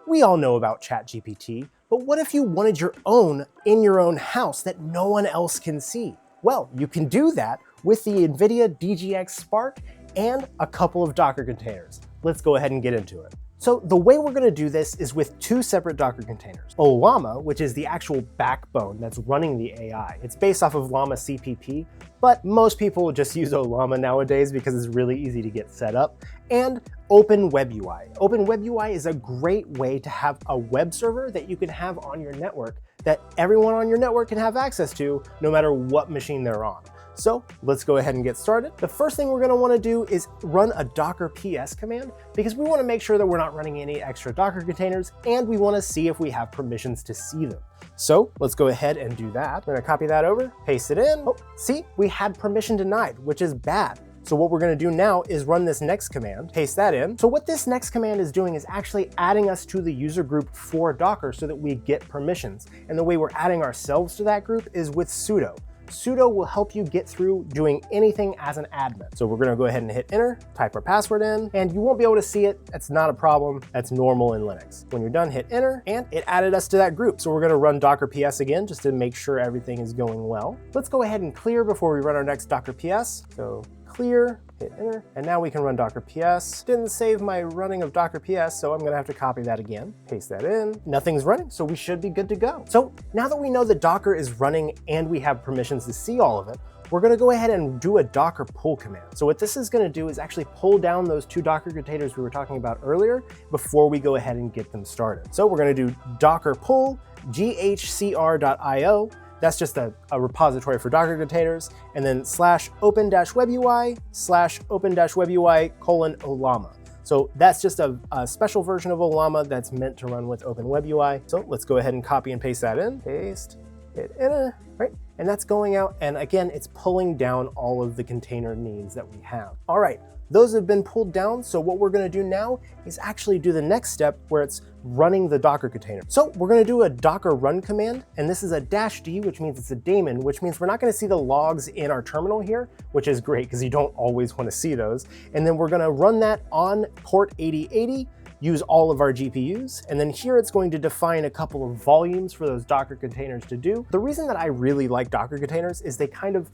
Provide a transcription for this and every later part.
We all know about ChatGPT, but what if you wanted your own in your own house that no one else can see? Well, you can do that with the NVIDIA DGX Spark and a couple of Docker containers. Let's go ahead and get into it. So the way we're going to do this is with two separate Docker containers. Ollama, which is the actual backbone that's running the AI. It's based off of Llama CPP, but most people just use Ollama nowadays because it's really easy to get set up. And OpenWebUI. OpenWebUI is a great way to have a web server that you can have on your network that everyone on your network can have access to no matter what machine they're on. So let's go ahead and get started. The first thing we're going to want to do is run a Docker PS command because we want to make sure that we're not running any extra Docker containers and we want to see if we have permissions to see them. So let's go ahead and do that. We're going to copy that over, paste it in. Oh, see, we had permission denied, which is bad. So what we're going to do now is run this next command, paste that in. So what this next command is doing is actually adding us to the user group for Docker so that we get permissions. And the way we're adding ourselves to that group is with sudo. Sudo will help you get through doing anything as an admin. So we're going to go ahead and hit enter, type our password in, and you won't be able to see it. That's not a problem. That's normal in Linux. When you're done, hit enter, and it added us to that group. So we're going to run Docker PS again just to make sure everything is going well. Let's go ahead and clear before we run our next Docker PS. So clear, hit enter, and now we can run Docker PS. Didn't save my running of Docker PS, so I'm gonna have to copy that again, paste that in. Nothing's running, so we should be good to go. So now that we know that Docker is running and we have permissions to see all of it, we're gonna go ahead and do a Docker pull command. So what this is gonna do is actually pull down those two Docker containers we were talking about earlier before we go ahead and get them started. So we're gonna do Docker pull ghcr.io. That's just a repository for Docker containers, and then /open-webui /open-webui:/Ollama. So that's just a special version of Ollama that's meant to run with OpenWebUI. So let's go ahead and copy and paste that in. Paste, hit enter, right? And that's going out, and again, it's pulling down all of the container needs that we have. All right, those have been pulled down, so what we're gonna do now is actually do the next step where it's running the Docker container. So we're gonna do a Docker run command, and this is a -d, which means it's a daemon, which means we're not gonna see the logs in our terminal here, which is great because you don't always wanna see those. And then we're gonna run that on port 8080, use all of our GPUs, and then here it's going to define a couple of volumes for those Docker containers to do. The reason that I really like Docker containers is they kind of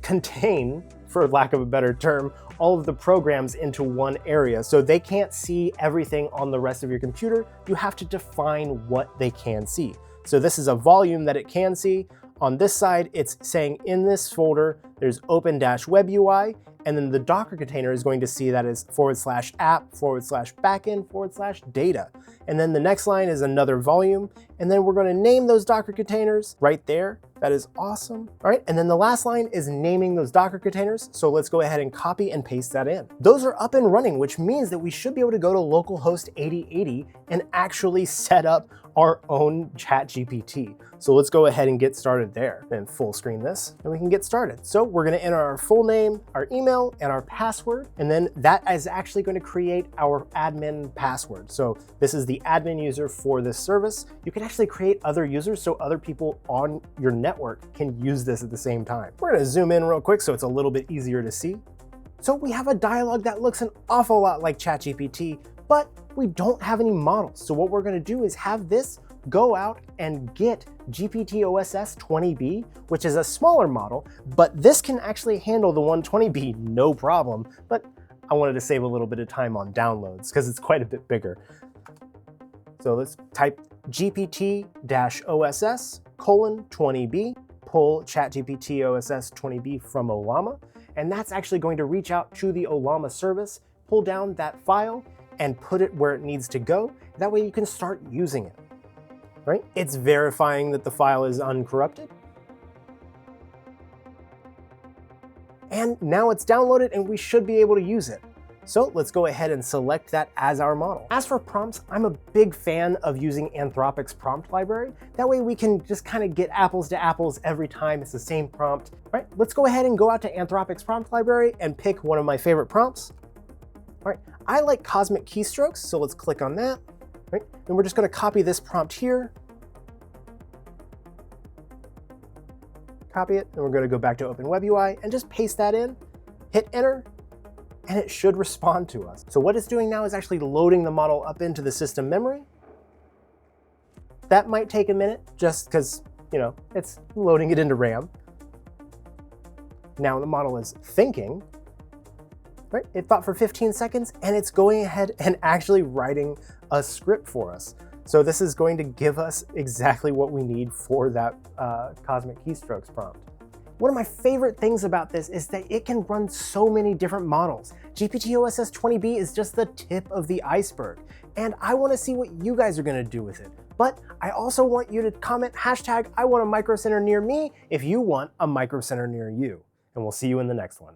contain, for lack of a better term, all of the programs into one area. So they can't see everything on the rest of your computer. You have to define what they can see. So this is a volume that it can see. On this side, it's saying in this folder, there's open-webui, and then the Docker container is going to see that as /app/backend/data. And then the next line is another volume, and then we're going to name those Docker containers right there. That is awesome. All right, and then the last line is naming those Docker containers. So let's go ahead and copy and paste that in. Those are up and running, which means that we should be able to go to localhost 8080 and actually set up our own ChatGPT. So let's go ahead and get started there and full screen this and we can get started. So we're going to enter our full name, our email, and our password. And then that is actually going to create our admin password. So this is the admin user for this service. You can actually create other users so other people on your network can use this at the same time. We're going to zoom in real quick so it's a little bit easier to see. So we have a dialog that looks an awful lot like ChatGPT, but we don't have any models. So what we're going to do is have this go out and get GPT-OSS 20B, which is a smaller model, but this can actually handle the 120B no problem. But I wanted to save a little bit of time on downloads because it's quite a bit bigger. So let's type GPT-OSS:20B, pull ChatGPT-OSS 20B from Ollama, and that's actually going to reach out to the Ollama service, pull down that file, and put it where it needs to go. That way you can start using it, right? It's verifying that the file is uncorrupted. And now it's downloaded and we should be able to use it. So let's go ahead and select that as our model. As for prompts, I'm a big fan of using Anthropic's prompt library. That way we can just kind of get apples to apples every time it's the same prompt. All right, let's go ahead and go out to Anthropic's prompt library and pick one of my favorite prompts. All right, I like cosmic keystrokes, so let's click on that. Right, then we're just going to copy this prompt here. Copy it, and we're going to go back to OpenWebUI and just paste that in, hit enter, and it should respond to us. So what it's doing now is actually loading the model up into the system memory. that might take a minute just because, you know, it's loading it into RAM. Now the model is thinking, right? It thought for 15 seconds and it's going ahead and actually writing a script for us. So this is going to give us exactly what we need for that cosmic keystrokes prompt. One of my favorite things about this is that it can run so many different models. GPT-OSS 20B is just the tip of the iceberg, and I want to see what you guys are going to do with it. But I also want you to comment hashtag I want a microcenter near me if you want a microcenter near you. And we'll see you in the next one.